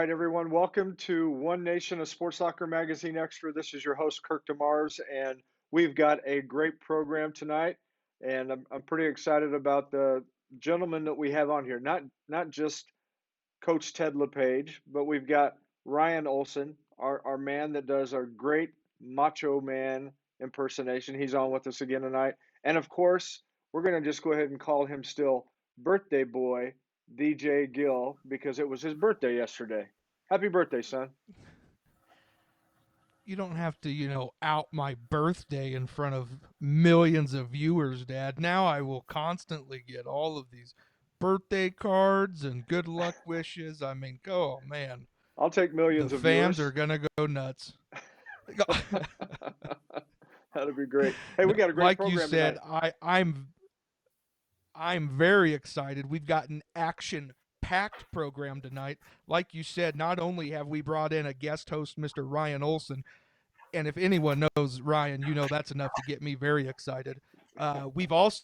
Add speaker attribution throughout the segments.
Speaker 1: right, everyone. Welcome to One Nation, a Sports Soccer Magazine Extra. This is your host, Kirk DeMars, and we've got a great program tonight. And I'm pretty excited about the gentleman that we have on here. Not just Coach Ted Lepage, but we've got Ryan Olson, our man that does a great Macho Man impersonation. He's on with us again tonight. And of course, we're going to just go ahead and call him still Birthday Boy, DJ Gill, because it was his birthday yesterday. Happy birthday, son.
Speaker 2: You don't have to, out my birthday in front of millions of viewers, Dad. Now I will constantly get all of these birthday cards and good luck wishes. I mean, oh man,
Speaker 1: I'll take
Speaker 2: the
Speaker 1: millions of
Speaker 2: fans are
Speaker 1: viewers.
Speaker 2: gonna go nuts.
Speaker 1: That'd be great. Hey, we
Speaker 2: No,
Speaker 1: got a great
Speaker 2: like you
Speaker 1: program
Speaker 2: said,
Speaker 1: tonight.
Speaker 2: I'm very excited. We've got an action packed program tonight. Like you said, not only have we brought in a guest host, Mr. Ryan Olson, and if anyone knows Ryan, that's enough to get me very excited. We've also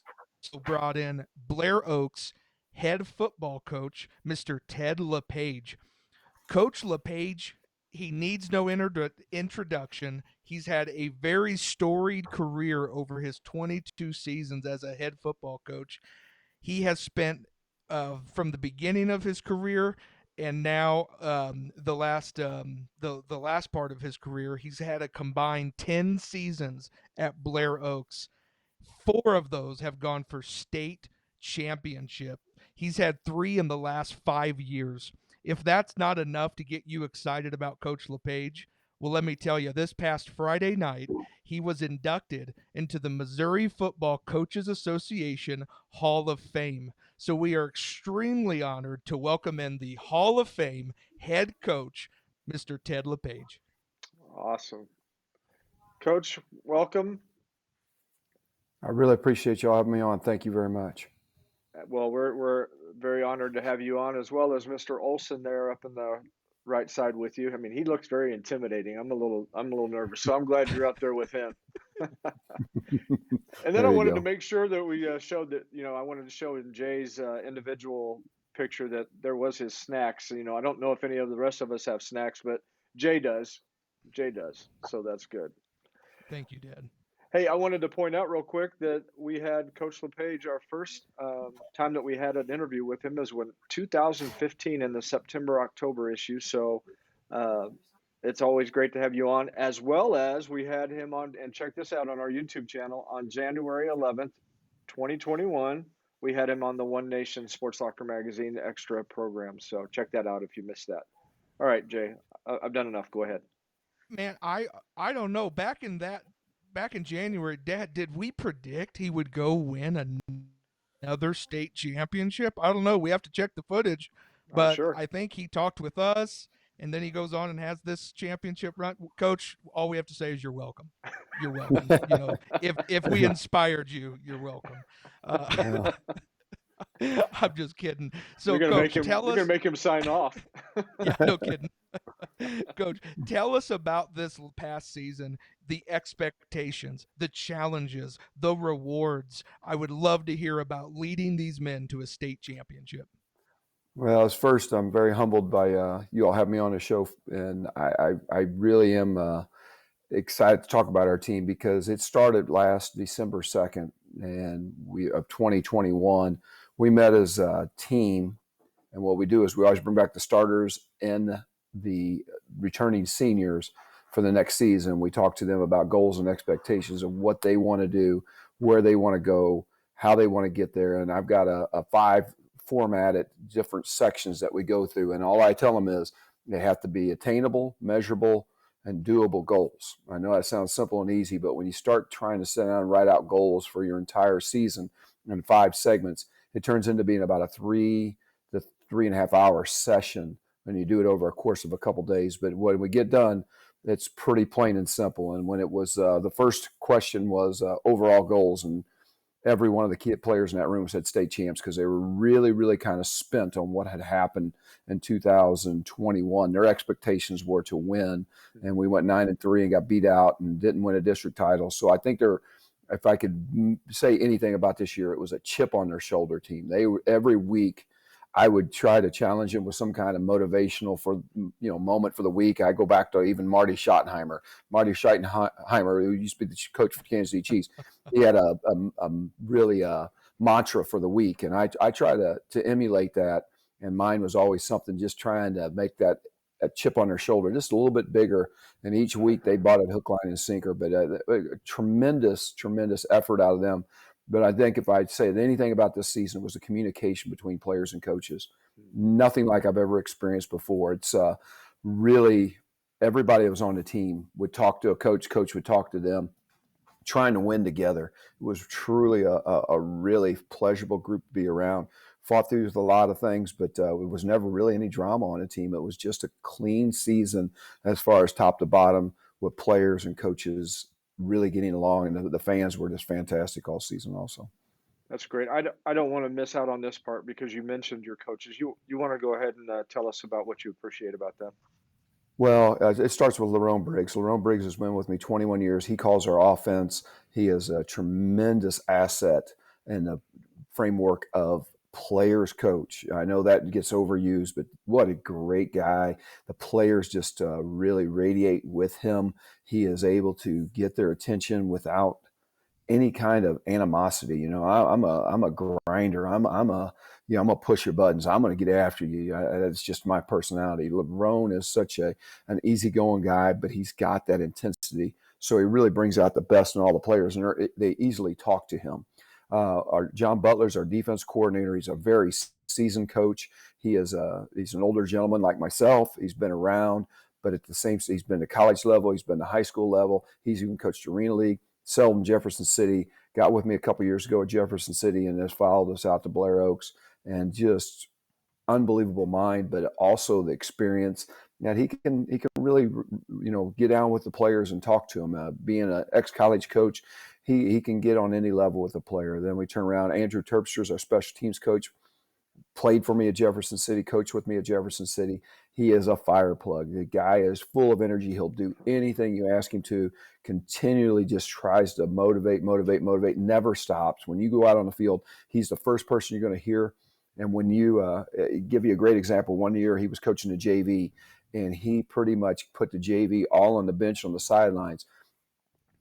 Speaker 2: brought in Blair Oaks head football coach, Mr. Ted Lepage. Coach Lepage, he needs no introduction. He's had a very storied career over his 22 seasons as a head football coach. He has spent from the beginning of his career and now the last part of his career, he's had a combined 10 seasons at Blair Oaks. 4 of those have gone for state championship. He's had 3 in the last 5 years. If that's not enough to get you excited about Coach Lepage, well, let me tell you, this past Friday night, he was inducted into the Missouri Football Coaches Association Hall of Fame. So we are extremely honored to welcome in the Hall of Fame head coach, Mr. Ted Lepage.
Speaker 1: Awesome. Coach, welcome.
Speaker 3: I really appreciate y'all having me on. Thank you very much.
Speaker 1: Well, we're very honored to have you on, as well as Mr. Olson there up in the right side with you. I mean, he looks very intimidating. I'm a little nervous, so I'm glad you're up there with him. And then I
Speaker 3: There you
Speaker 1: wanted to
Speaker 3: go.
Speaker 1: make sure that we showed that, I wanted to show in Jay's individual picture that there was his snacks. I don't know if any of the rest of us have snacks, but Jay does. Jay does. So that's good.
Speaker 2: Thank you, Dad.
Speaker 1: Hey, I wanted to point out real quick that we had Coach LePage. Our first time that we had an interview with him is when 2015 in the September-October issue. So uh, it's always great to have you on, as well as we had him on, and check this out on our YouTube channel on January 11th, 2021. We had him on the One Nation Sports Soccer Magazine Extra program. So check that out if you missed that. All right, Jay, I've done enough. Go ahead.
Speaker 2: Man, I don't know. Back in January, Dad, did we predict he would go win another state championship? I don't know. We have to check the footage,
Speaker 1: I'm
Speaker 2: but
Speaker 1: sure.
Speaker 2: I think he talked with us, and then he goes on and has this championship run. Coach, all we have to say is you're welcome. You're welcome. If we inspired you, you're welcome.
Speaker 3: Yeah.
Speaker 2: I'm just kidding.
Speaker 1: You're
Speaker 2: So,
Speaker 1: gonna make
Speaker 2: Coach,
Speaker 1: him.
Speaker 2: tell
Speaker 1: You're gonna
Speaker 2: us.
Speaker 1: make him sign off.
Speaker 2: Yeah, no kidding. Coach, tell us about this past season, the expectations, the challenges, the rewards. I would love to hear about leading these men to a state championship.
Speaker 3: Well, as first, I'm very humbled by you all having me on the show, and I really am excited to talk about our team because it started last December 2nd, and we of 2021. We met as a team, and what we do is we always bring back the starters and the returning seniors for the next season. We talk to them about goals and expectations of what they want to do, where they want to go, how they want to get there. And I've got a 5 formatted different sections that we go through. And all I tell them is they have to be attainable, measurable, and doable goals. I know that sounds simple and easy, but when you start trying to sit down and write out goals for your entire season in 5 segments, it turns into being about a 3 to 3.5 hour session when you do it over a course of a couple of days. But when we get done, it's pretty plain and simple. And when it was the first question was overall goals, and every one of the key players in that room said state champs because they were really, really kind of spent on what had happened in 2021. Their expectations were to win, and we went 9-3 and got beat out and didn't win a district title. So I think if I could say anything about this year, it was a chip on their shoulder team. They were every week. I would try to challenge him with some kind of motivational moment for the week. I go back to even Marty Schottenheimer. Marty Schottenheimer, who used to be the coach for Kansas City Chiefs, he had a really mantra for the week, and I try to emulate that. And mine was always something, just trying to make that a chip on their shoulder just a little bit bigger. And each week they bought it hook, line, and sinker. But a tremendous effort out of them. But I think if I'd say anything about this season, it was the communication between players and coaches. Nothing like I've ever experienced before. It's really everybody that was on the team would talk to a coach. Coach would talk to them, trying to win together. It was truly a really pleasurable group to be around. Fought through a lot of things, but it was never really any drama on a team. It was just a clean season as far as top to bottom, with players and coaches really getting along, and the fans were just fantastic all season also.
Speaker 1: That's great. I don't want to miss out on this part because you mentioned your coaches. You want to go ahead and tell us about what you appreciate about them?
Speaker 3: Well, it starts with Lerone Briggs. Lerone Briggs has been with me 21 years. He calls our offense. He is a tremendous asset in the framework of players coach. I know that gets overused, but what a great guy. The players just really radiate with him. He is able to get their attention without any kind of animosity. I'm a grinder. I'm gonna push your buttons. I'm gonna get after you. That's just my personality. LeBron is such an easygoing guy, but he's got that intensity. So he really brings out the best in all the players, and they easily talk to him. Our John Butler's our defense coordinator. He's a very seasoned coach. He's an older gentleman like myself. He's been around, but he's been to college level. He's been to high school level. He's even coached Arena League. Selden, Jefferson City, got with me a couple years ago at Jefferson City, and has followed us out to Blair Oaks, and just unbelievable mind, but also the experience that he can really get down with the players and talk to them. Being an ex-college coach, he can get on any level with a player. Then we turn around. Andrew Terpster is our special teams coach. Played for me at Jefferson City, coached with me at Jefferson City. He is a fire plug. The guy is full of energy. He'll do anything you ask him to, continually just tries to motivate, never stops. When you go out on the field, he's the first person you're going to hear. And when you give you a great example, one year he was coaching the JV, and he pretty much put the JV all on the bench on the sidelines,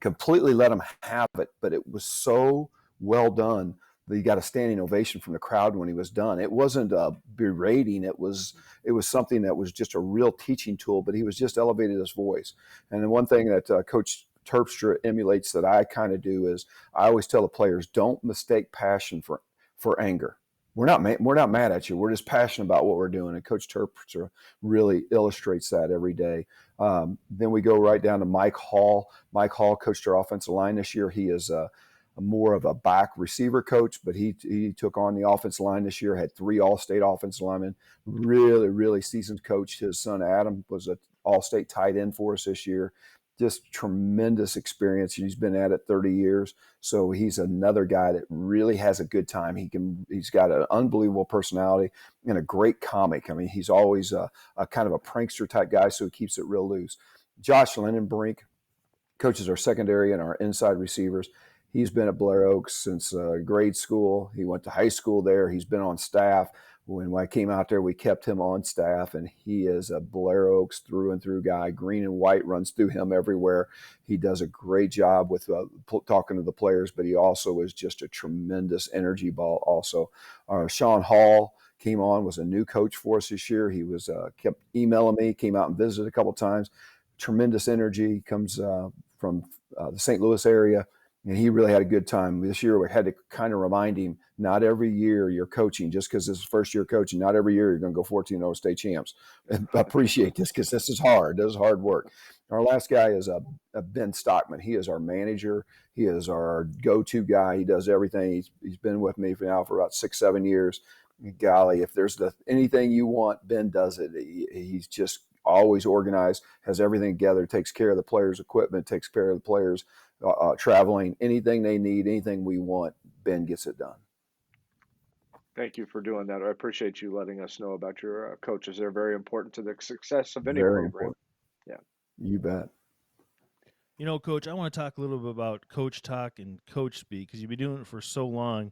Speaker 3: completely let them have it, but it was so well done. He got a standing ovation from the crowd when he was done. It wasn't a berating. It was something that was just a real teaching tool, but he was just elevated his voice. And the one thing that Coach Terpstra emulates that I kind of do is I always tell the players, don't mistake passion for anger. We're not mad at you. We're just passionate about what we're doing. And Coach Terpstra really illustrates that every day. Then we go right down to Mike Hall. Mike Hall coached our offensive line this year. He is more of a back receiver coach, but he took on the offensive line this year, had 3 all-state offensive linemen, really seasoned coach. His son Adam was an all-state tight end for us this year. Just tremendous experience. He's been at it 30 years. So he's another guy that really has a good time. He's got an unbelievable personality and a great comic. I mean, he's always a kind of a prankster type guy, so he keeps it real loose. Josh Lindenbrink coaches our secondary and our inside receivers. He's been at Blair Oaks since grade school. He went to high school there. He's been on staff. When I came out there, we kept him on staff, and he is a Blair Oaks through and through guy. Green and white runs through him everywhere. He does a great job with talking to the players, but he also is just a tremendous energy ball also. Sean Hall came on, was a new coach for us this year. He was kept emailing me, came out and visited a couple times. Tremendous energy, comes from the St. Louis area. And he really had a good time. This year, we had to kind of remind him, not every year you're coaching, just because this is first year coaching, not every year you're going to go 14-0 state champs. And I appreciate this because this is hard. This is hard work. Our last guy is Ben Stockman. He is our manager. He is our go-to guy. He does everything. He's been with me for about 6-7 years. Golly, if there's anything you want, Ben does it. He's just always organized, has everything together, takes care of the players' equipment, takes care of the players' traveling, anything they need, anything we want, Ben gets it done.
Speaker 1: Thank you for doing that. I appreciate you letting us know about your coaches. They're very important to the success of any
Speaker 3: Very
Speaker 1: program.
Speaker 3: important.
Speaker 1: Yeah.
Speaker 3: You bet.
Speaker 4: Coach, I want to talk a little bit about coach talk and coach speak because you've been doing it for so long.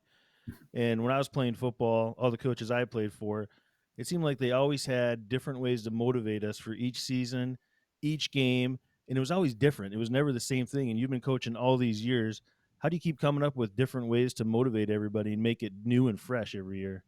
Speaker 4: And when I was playing football, all the coaches I played for, it seemed like they always had different ways to motivate us for each season, each game, and it was always different. It was never the same thing. And you've been coaching all these years. How do you keep coming up with different ways to motivate everybody and make it new and fresh every year?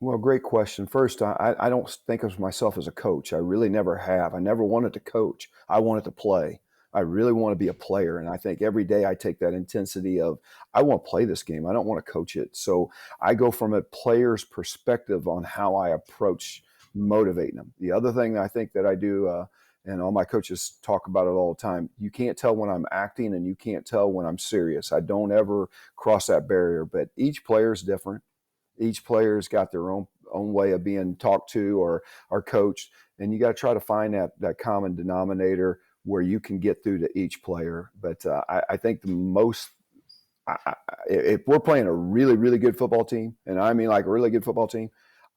Speaker 3: Well, great question. First, I don't think of myself as a coach. I really never have. I never wanted to coach. I wanted to play. I really want to be a player. And I think every day I take that intensity of, I want to play this game. I don't want to coach it. So I go from a player's perspective on how I approach motivating them. The other thing that I think that I do, and all my coaches talk about it all the time, you can't tell when I'm acting and you can't tell when I'm serious. I don't ever cross that barrier, but each player is different. Each player's got their own way of being talked to or coached, and you got to try to find that common denominator where you can get through to each player. But I think the most, if we're playing a really, really good football team, and I mean like a really good football team,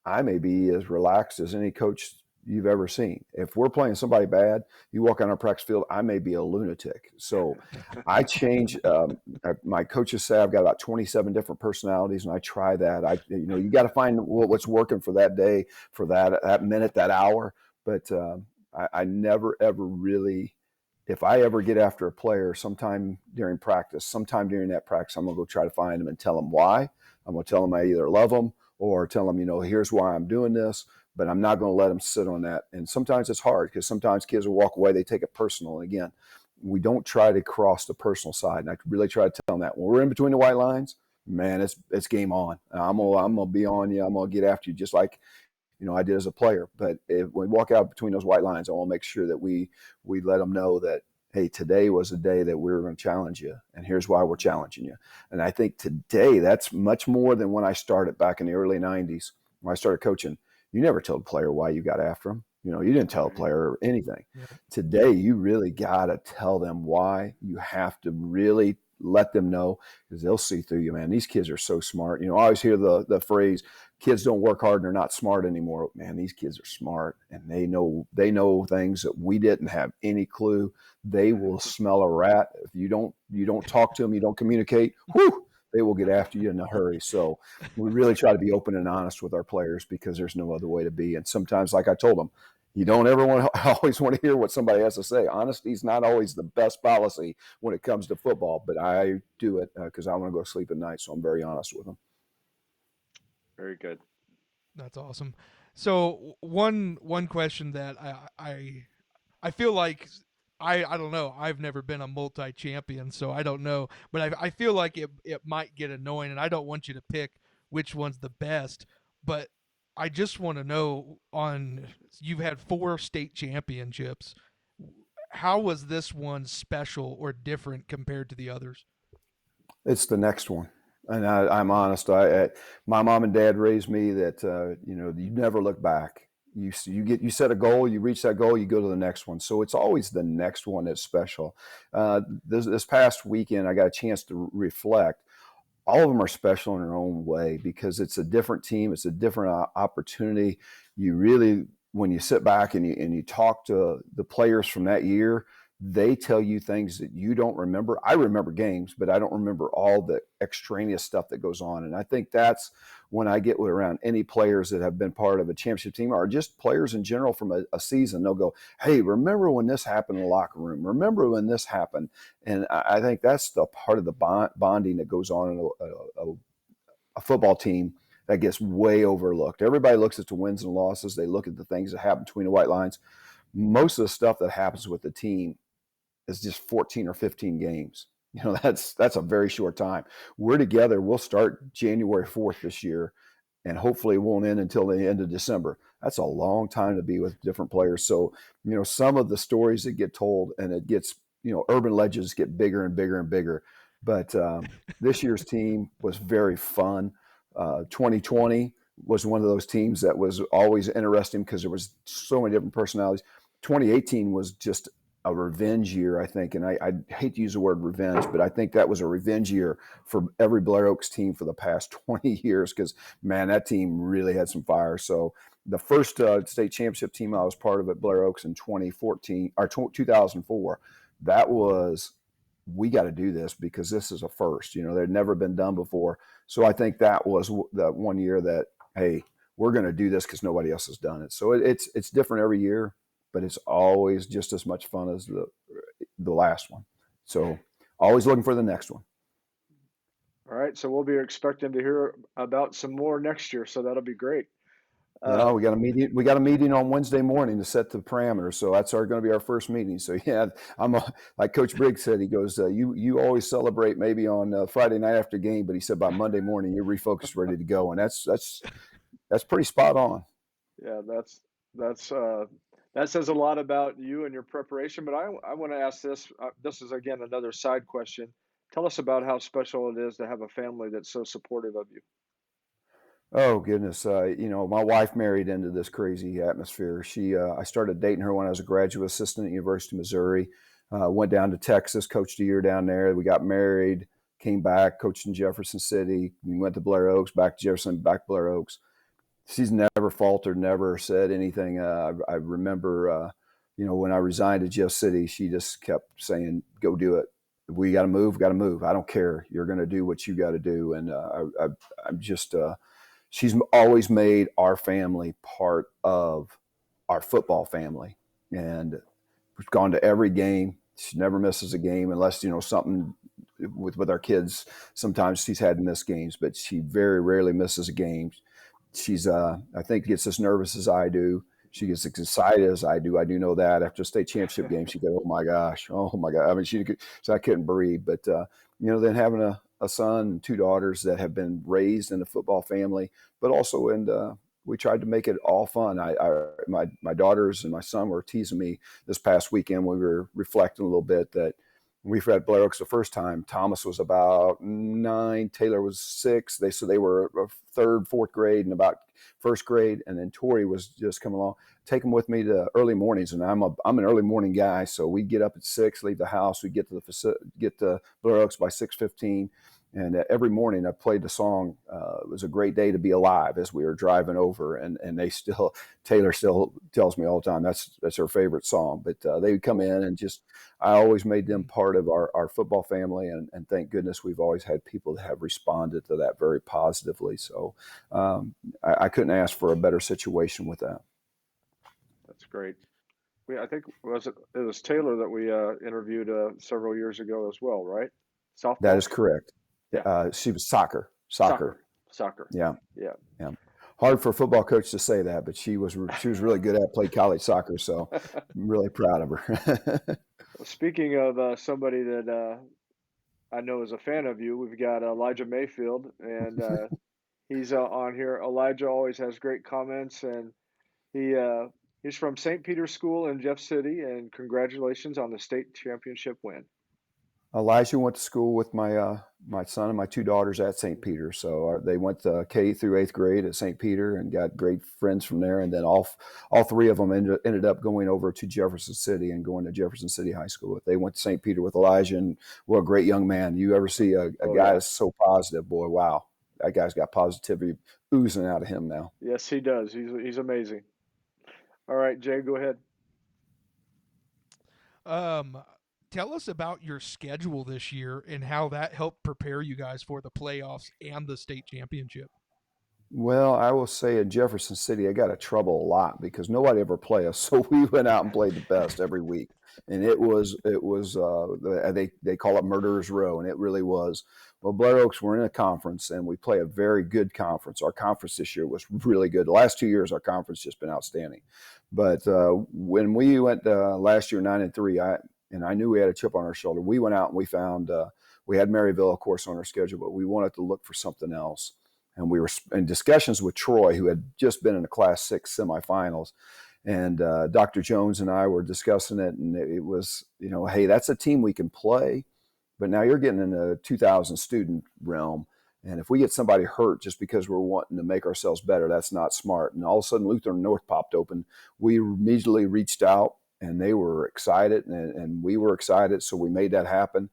Speaker 3: I may be as relaxed as any coach you've ever seen. If we're playing somebody bad, you walk on our practice field, I may be a lunatic. So I change. My coaches say I've got about 27 different personalities, and I try that. You got to find what's working for that day, for that minute, that hour. But I never ever really. If I ever get after a player sometime during practice, sometime during that practice, I'm going to go try to find them and tell them why. I'm going to tell them I either love them or tell them, here's why I'm doing this, but I'm not going to let them sit on that. And sometimes it's hard because sometimes kids will walk away, they take it personal. And again, we don't try to cross the personal side. And I really try to tell them that when we're in between the white lines, man, it's game on. I'm gonna be on you. I'm gonna get after you just like I did as a player. But when we walk out between those white lines, I want to make sure that we let them know that, hey, today was a day that we were going to challenge you, and here's why we're challenging you. And I think today that's much more than when I started back in the early 90s. When I started coaching, you never told a player why you got after them. You didn't tell a player anything. Yeah. Today, you really got to tell them why. You have to really let them know because they'll see through you, man. These kids are so smart. I always hear the phrase, kids don't work hard and they're not smart anymore. Man, these kids are smart and they know things that we didn't have any clue. They will smell a rat. If you don't talk to them, you don't communicate, whew, they will get after you in a hurry. So we really try to be open and honest with our players because there's no other way to be. And sometimes, like I told them, you don't ever always want to hear what somebody has to say. Honesty is not always the best policy when it comes to football, but I do it because I want to go sleep at night. So I'm very honest with them.
Speaker 1: Very good.
Speaker 2: That's awesome. So one question that I feel like I don't know. I've never been a multi-champion, so I don't know. But I feel like it might get annoying, and I don't want you to pick which one's the best. But I just want to know you've had 4 state championships. How was this one special or different compared to the others?
Speaker 3: It's the next one. And I'm honest. My mom and dad raised me that you never look back. You set a goal, you reach that goal, you go to the next one. So it's always the next one that's special. This past weekend, I got a chance to reflect. All of them are special in their own way because it's a different team, it's a different opportunity. You really, when you sit back and you talk to the players from that year, they tell you things that you don't remember. I remember games, but I don't remember all the extraneous stuff that goes on. And I think that's when I get around any players that have been part of a championship team or just players in general from a season. They'll go, hey, remember when this happened in the locker room? Remember when this happened? And I think that's the part of the bonding that goes on in a football team that gets way overlooked. Everybody looks at the wins and losses. They look at the things that happen between the white lines. Most of the stuff that happens with the team is just 14 or 15 games. That's a very short time. We're together. We'll start January 4th this year, and hopefully it won't end until the end of December. That's a long time to be with different players. So, some of the stories that get told, and it gets, urban legends get bigger and bigger and bigger. But this year's team was very fun. 2020 was one of those teams that was always interesting because there was so many different personalities. 2018 was just a revenge year, I think. And I hate to use the word revenge, but I think that was a revenge year for every Blair Oaks team for the past 20 years because, man, that team really had some fire. So the first state championship team I was part of at Blair Oaks in 2014 or 2004, that was we got to do this because this is a first. They'd never been done before. So I think that was that one year that, hey, we're going to do this because nobody else has done it. So it's different every year, but it's always just as much fun as the last one. So always looking for the next one.
Speaker 1: All right, so we'll be expecting to hear about some more next year, so that'll be great.
Speaker 3: Yeah, we got a meeting. We got a meeting on Wednesday morning to set the parameters. So that's going to be our first meeting. So yeah, like Coach Briggs said. He goes, "You always celebrate maybe on Friday night after game, but he said by Monday morning you're refocused, ready to go." And that's pretty spot on.
Speaker 1: Yeah, that says a lot about you and your preparation. But I want to ask this. This is again another side question. Tell us about how special it is to have a family that's so supportive of you.
Speaker 3: Oh goodness, my wife married into this crazy atmosphere. I started dating her when I was a graduate assistant at University of Missouri. Went down to Texas, coached a year down there. We got married, came back, coached in Jefferson City. We went to Blair Oaks, back to Jefferson, back to Blair Oaks. She's never faltered, never said anything. I remember, when I resigned to Jeff City, she just kept saying, "Go do it. We got to move. Got to move. I don't care. You're going to do what you got to do." And I'm just. She's always made our family part of our football family, and we've gone to every game. She never misses a game unless something with our kids. Sometimes she's had to miss games, but she very rarely misses a game. She's I think gets as nervous as I do. She gets as excited as I do. I do know that after a state championship game, she goes, "Oh my gosh, oh my God!" I mean, so I couldn't breathe. But then having a son and two daughters that have been raised in a football family, but also we tried to make it all fun. My daughters and my son were teasing me this past weekend when we were reflecting a little bit that we were at Blair Oaks the first time. Thomas was about 9, Taylor was 6. They were third, fourth grade, and about first grade, and then Tori was just coming along. Take them with me to early mornings, and I'm an early morning guy, so we get up at 6, leave the house, we get to Blair Oaks by 6:15. And every morning I played the song, "It was a great day to be alive," as we were driving over. And Taylor still tells me all the time that's her favorite song. But they would come in and I always made them part of our football family. And thank goodness we've always had people that have responded to that very positively. So I couldn't ask for a better situation with that.
Speaker 1: That's great. I think it was Taylor that we interviewed several years ago as well, right? Softball.
Speaker 3: That is correct.
Speaker 1: Yeah.
Speaker 3: She was soccer.
Speaker 1: Yeah.
Speaker 3: Yeah. Hard for a football coach to say that, but she was really good at played college soccer. So I'm really proud of her.
Speaker 1: Well, speaking of somebody that I know is a fan of you, we've got Elijah Mayfield, and he's on here. Elijah always has great comments, and he's from St. Peter's School in Jeff City, and congratulations on the state championship win.
Speaker 3: Elijah went to school with my son and my two daughters at St. Peter. So they went to K through 8th grade at St. Peter and got great friends from there. And then all three of them ended up going over to Jefferson City and going to Jefferson City High School. They went to St. Peter with Elijah, and what a great young man. You ever see a guy that's so positive, boy, wow. That guy's got positivity oozing out of him now.
Speaker 1: Yes, he does. He's amazing. All right, Jay, go ahead.
Speaker 2: Tell us about your schedule this year and how that helped prepare you guys for the playoffs and the state championship.
Speaker 3: Well, I will say in Jefferson City, I got in trouble a lot because nobody ever played us. So we went out and played the best every week. And it was they call it Murderer's Row, and it really was. Well, Blair Oaks, we're in a conference, and we play a very good conference. Our conference this year was really good. The last 2 years, our conference has just been outstanding. But when we went last year 9-3, I knew we had a chip on our shoulder. We went out and we found we had Maryville, of course, on our schedule, but we wanted to look for something else. And we were in discussions with Troy, who had just been in the Class 6 semifinals. And Dr. Jones and I were discussing it, and it was, hey, that's a team we can play, but now you're getting in a 2,000 student realm. And if we get somebody hurt just because we're wanting to make ourselves better, that's not smart. And all of a sudden, Lutheran North popped open. We immediately reached out, and they were excited, and we were excited, so we made that happen.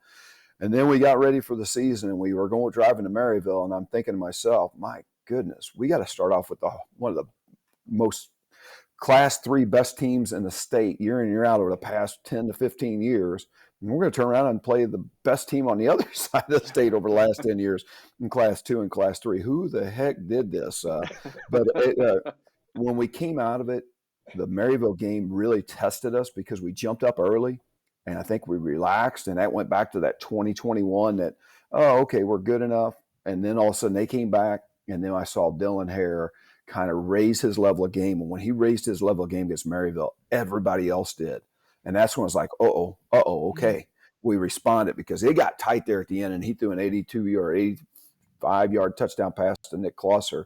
Speaker 3: And then we got ready for the season, and we were driving to Maryville, and I'm thinking to myself, my goodness, we got to start off with one of the most Class 3 best teams in the state year in, year out over the past 10 to 15 years. And we're going to turn around and play the best team on the other side of the state over the last 10 years in Class 2 and Class 3. Who the heck did this? When we came out of it, the Maryville game really tested us because we jumped up early, and I think we relaxed, and that went back to that 2021 that, oh, okay, we're good enough. And then all of a sudden they came back, and then I saw Dylan Hare kind of raise his level of game. And when he raised his level of game against Maryville, everybody else did. And that's when it's like, okay. We responded because it got tight there at the end, and he threw an 85-yard touchdown pass to Nick Klosser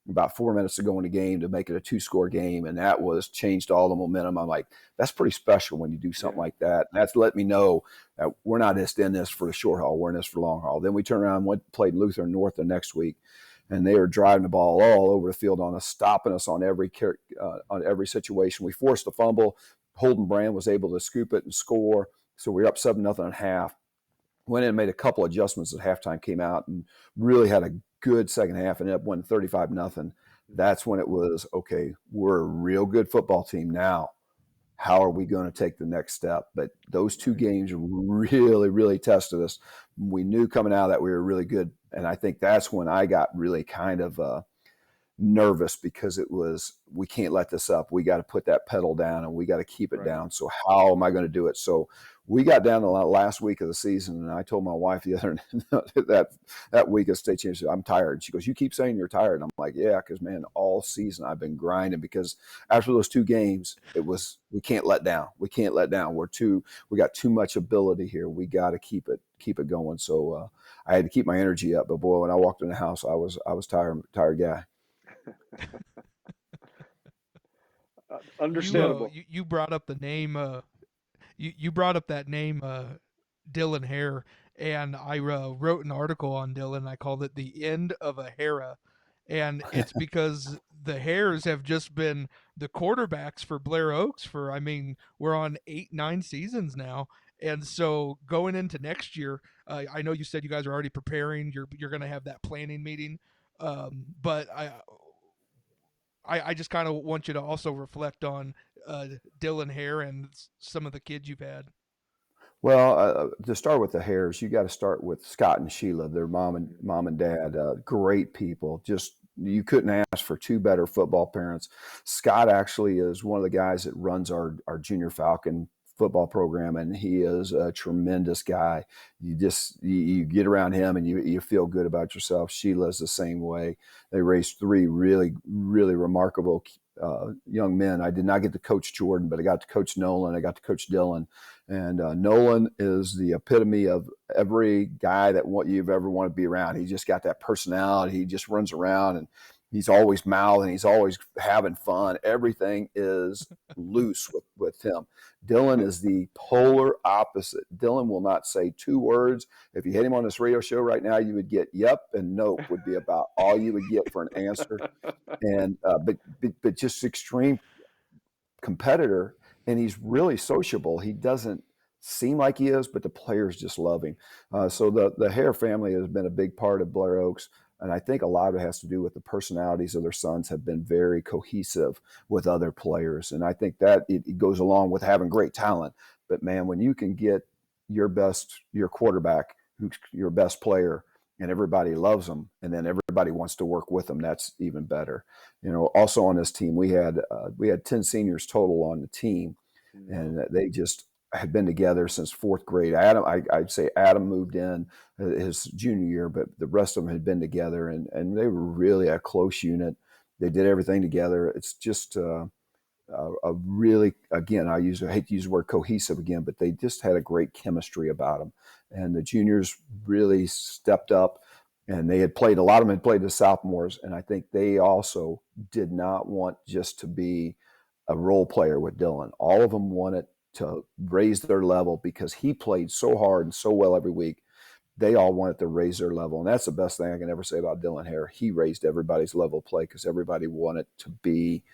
Speaker 3: about 4 minutes to go in the game to make it a 2-score game. And that was changed all the momentum. I'm like, that's pretty special when you do something like that. And that's let me know that we're not just in this for the short haul, we're in this for the long haul. Then we turned around and played Lutheran North the next week, and they were driving the ball all over the field on us, stopping us on every situation. We forced a fumble. Holden Brand was able to scoop it and score. So we were up 7-0 at half. Went in and made a couple adjustments at halftime, came out and really had a good second half and ended up winning 35-0. That's when it was, okay, we're a real good football team now. How are we going to take the next step? But those two games really, really tested us. We knew coming out that we were really good. And I think that's when I got really kind of nervous because it was, we can't let this up. We got to put that pedal down and we got to keep it down. So how am I going to do it? So we got down to the last week of the season, and I told my wife the other that week of state championship, I'm tired. She goes, "You keep saying you're tired." I'm like, "Yeah, because man, all season I've been grinding because after those two games, it was we can't let down. We can't let down. We got too much ability here. We got to keep it going." So I had to keep my energy up. But boy, when I walked in the house, I was tired guy.
Speaker 1: Understandable.
Speaker 2: You brought up the name. You brought up that name, Dylan Hare, and I wrote an article on Dylan. I called it "The End of a Hera," and it's because the Hares have just been the quarterbacks for Blair Oaks for, I mean, we're on 8-9 seasons now. And so going into next year, I know you said you guys are already preparing. You're going to have that planning meeting, but I just kind of want you to also reflect on Dylan Hare and some of the kids you've had.
Speaker 3: Well, to start with the Hares, you got to start with Scott and Sheila. Their mom and dad, great people. Just you couldn't ask for two better football parents. Scott actually is one of the guys that runs our Junior Falcon football program, and he is a tremendous guy. You get around him and you feel good about yourself. Sheila's the same way. They raised three really, really remarkable young men. I did not get to coach Jordan, but I got to coach Nolan. I got to coach Dylan. And Nolan is the epitome of every guy that you've ever want to be around. He just got that personality. He just runs around and he's always mouthing. He's always having fun. Everything is loose with him. Dylan is the polar opposite. Dylan will not say two words. If you hit him on this radio show right now, you would get yep and nope would be about all you would get for an answer. And but just extreme competitor. And he's really sociable. He doesn't seem like he is, but the players just love him. So the Hare family has been a big part of Blair Oaks. And I think a lot of it has to do with the personalities of their sons have been very cohesive with other players. And I think that it goes along with having great talent. But man, when you can get your quarterback, who's your best player, and everybody loves them, and then everybody wants to work with them, that's even better. Also on this team, we had 10 seniors total on the team, and they just had been together since fourth grade. I'd say Adam moved in his junior year, but the rest of them had been together, and they were really a close unit. They did everything together. It's just a really, again, I hate to use the word cohesive again, but they just had a great chemistry about them. And the juniors really stepped up, and a lot of them had played the sophomores, and I think they also did not want just to be a role player with Dylan. All of them wanted to raise their level because he played so hard and so well every week. They all wanted to raise their level, and that's the best thing I can ever say about Dylan Hare. He raised everybody's level of play because everybody wanted to be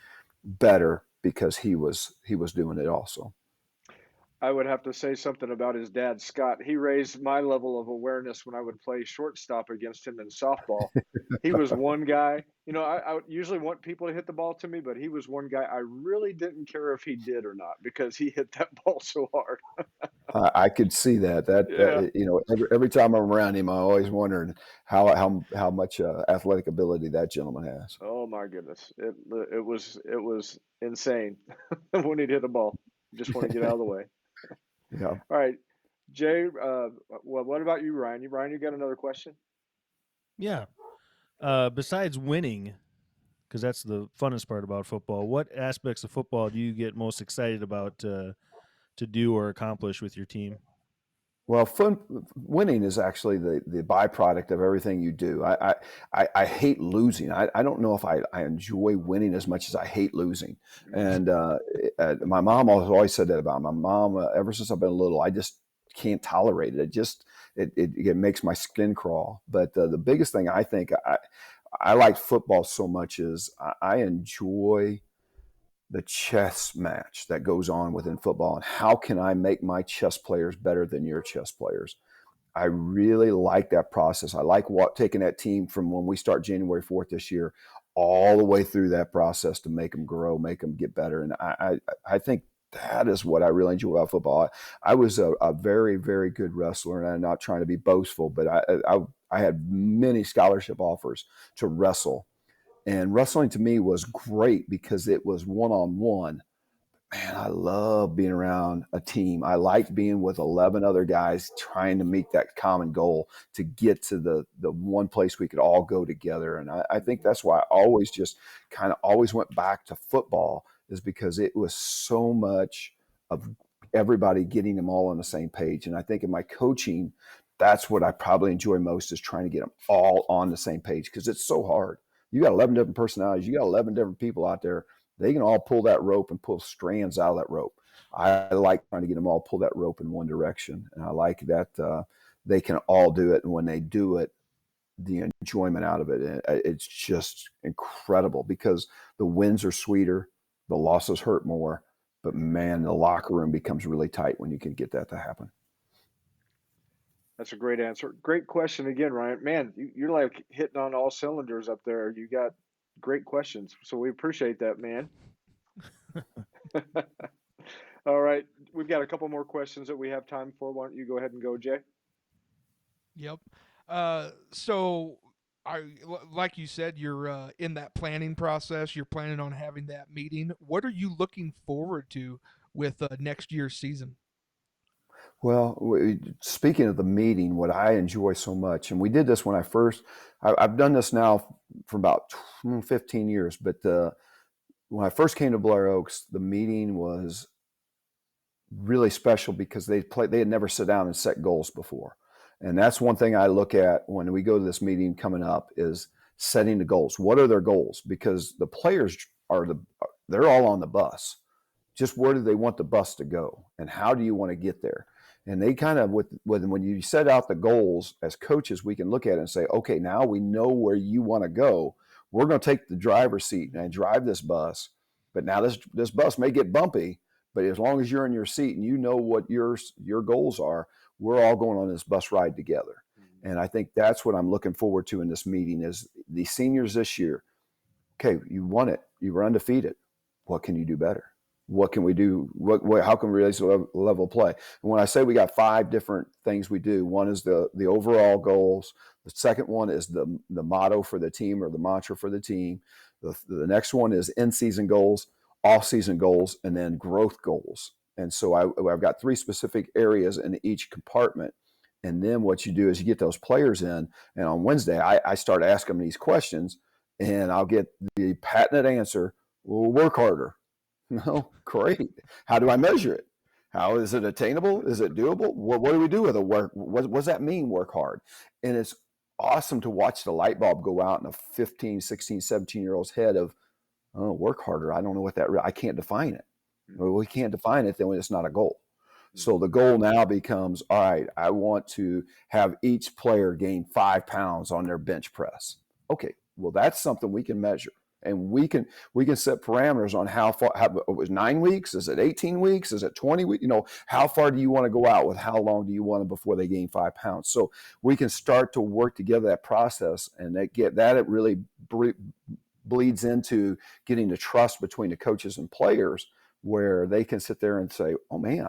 Speaker 3: better because he was doing it also.
Speaker 1: I would have to say something about his dad, Scott. He raised my level of awareness when I would play shortstop against him in softball. He was one guy, I would usually want people to hit the ball to me, but he was one guy I really didn't care if he did or not because he hit that ball so hard.
Speaker 3: I could see that.
Speaker 1: Yeah.
Speaker 3: Every time I'm around him, I always wondered how much athletic ability that gentleman has.
Speaker 1: Oh my goodness. It was insane when he'd hit the ball. Just want to get out of the way.
Speaker 3: Yeah.
Speaker 1: All right. Jay, well, what about you, Ryan? You got another question?
Speaker 4: Yeah. Besides winning, because that's the funnest part about football, what aspects of football do you get most excited about to do or accomplish with your team?
Speaker 3: Well, winning is actually the byproduct of everything you do. I hate losing. I don't know if I enjoy winning as much as I hate losing. And my mom always said that about me. My mom. Ever since I've been little, I just can't tolerate it. It makes my skin crawl. But the biggest thing I think I like football so much is I enjoy the chess match that goes on within football, and how can I make my chess players better than your chess players. I really like that process. I like taking that team from when we start January 4th this year all the way through that process to make them grow, make them get better. And I think that is what I really enjoy about football. I was a very, very good wrestler, and I'm not trying to be boastful, but I had many scholarship offers to wrestle. And wrestling to me was great because it was one-on-one. Man, I love being around a team. I like being with 11 other guys trying to meet that common goal to get to the one place we could all go together. And I think that's why I always just kind of always went back to football, is because it was so much of everybody getting them all on the same page. And I think in my coaching, that's what I probably enjoy most, is trying to get them all on the same page, because it's so hard. You got 11 different personalities. You got 11 different people out there. They can all pull that rope and pull strands out of that rope. I like trying to get them all pull that rope in one direction. And I like that they can all do it. And when they do it, the enjoyment out of it, it's just incredible, because the wins are sweeter, the losses hurt more. But man, the locker room becomes really tight when you can get that to happen.
Speaker 1: That's a great answer. Great question again, Ryan. Man, you're like hitting on all cylinders up there. You got great questions. So we appreciate that, man. All right. We've got a couple more questions that we have time for. Why don't you go ahead and go, Jay?
Speaker 2: Yep. So, like you said, you're in that planning process. You're planning on having that meeting. What are you looking forward to with next year's season?
Speaker 3: Well, speaking of the meeting, what I enjoy so much, and we did this when I've done this now for about 15 years, but when I first came to Blair Oaks, the meeting was really special because they had never sat down and set goals before. And that's one thing I look at when we go to this meeting coming up, is setting the goals. What are their goals? Because the players they're all on the bus. Just where do they want the bus to go, and how do you want to get there? And they kind of, when you set out the goals as coaches, we can look at it and say, okay, now we know where you want to go. We're going to take the driver's seat and drive this bus. But now this bus may get bumpy, but as long as you're in your seat and you know what your goals are, we're all going on this bus ride together. And I think that's what I'm looking forward to in this meeting, is the seniors this year. Okay, you won it. You were undefeated. What can you do better? What can we do? How can we raise the level of play? And when I say we got 5 different things we do, one is the overall goals. The second one is the motto for the team, or the mantra for the team. The next one is in-season goals, off-season goals, and then growth goals. And so I've got 3 specific areas in each compartment. And then what you do is you get those players in, and on Wednesday I start asking them these questions, and I'll get the patented answer: well, work harder. No, great. How do I measure it? How is it attainable? Is it doable? What do we do with the work? What does that mean, work hard? And it's awesome to watch the light bulb go out in a 15, 16, 17-year-old's head of, oh, work harder. I don't know what I can't define it. Well, we can't define it, then it's not a goal. So the goal now becomes, all right, I want to have each player gain 5 pounds on their bench press. Okay, well, that's something we can measure. And we can set parameters on how far. It was 9 weeks? Is it 18 weeks? Is it 20 weeks? How far do you want to go out with? How long do you want them before they gain 5 pounds? So we can start to work together that process, and it really bleeds into getting the trust between the coaches and players, where they can sit there and say, "Oh man,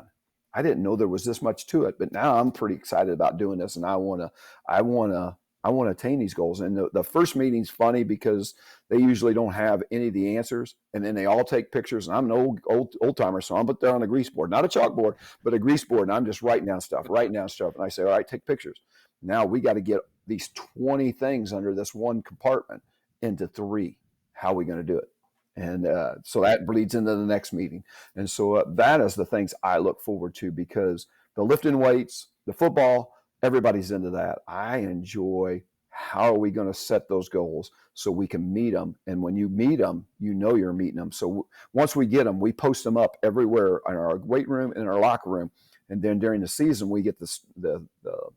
Speaker 3: I didn't know there was this much to it, but now I'm pretty excited about doing this, and I want to attain these goals." And the first meeting's funny because they usually don't have any of the answers, and then they all take pictures. And I'm an old timer, so I'm put there on a grease board, not a chalkboard, but a grease board, and I'm just writing down stuff. And I say, "All right, take pictures." Now we got to get these 20 things under this one compartment into 3. How are we going to do it? And so that bleeds into the next meeting. And so that is the things I look forward to, because the lifting weights, the football, everybody's into that. I enjoy how are we going to set those goals so we can meet them. And when you meet them, you're meeting them. So once we get them, we post them up everywhere in our weight room and in our locker room. And then during the season, we get the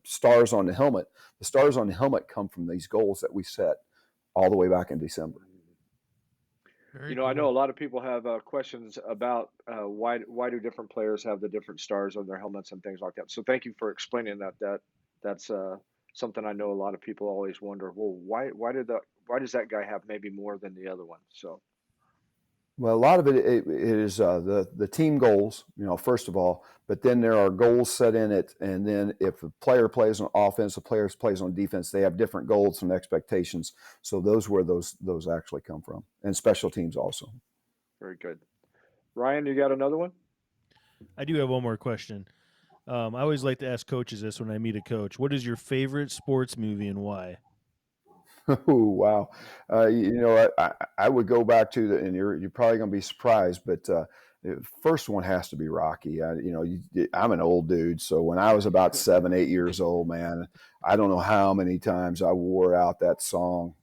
Speaker 3: stars on the helmet. The stars on the helmet come from these goals that we set all the way back in December.
Speaker 1: I know a lot of people have questions about why do different players have the different stars on their helmets and things like that. So thank you for explaining that. That's something I know a lot of people always wonder. Well, why does that guy have maybe more than the other one? So.
Speaker 3: Well, a lot of it is the team goals, first of all, but then there are goals set in it. And then if a player plays on offense, a player plays on defense, they have different goals and expectations. So those where those actually come from, and special teams also.
Speaker 1: Very good. Ryan, you got another one?
Speaker 4: I do have one more question. I always like to ask coaches this when I meet a coach. What is your favorite sports movie and why?
Speaker 3: Oh, wow. I would go back to and you're probably going to be surprised, but the first one has to be Rocky. I'm an old dude. So when I was about 7, 8 years old, man, I don't know how many times I wore out that song,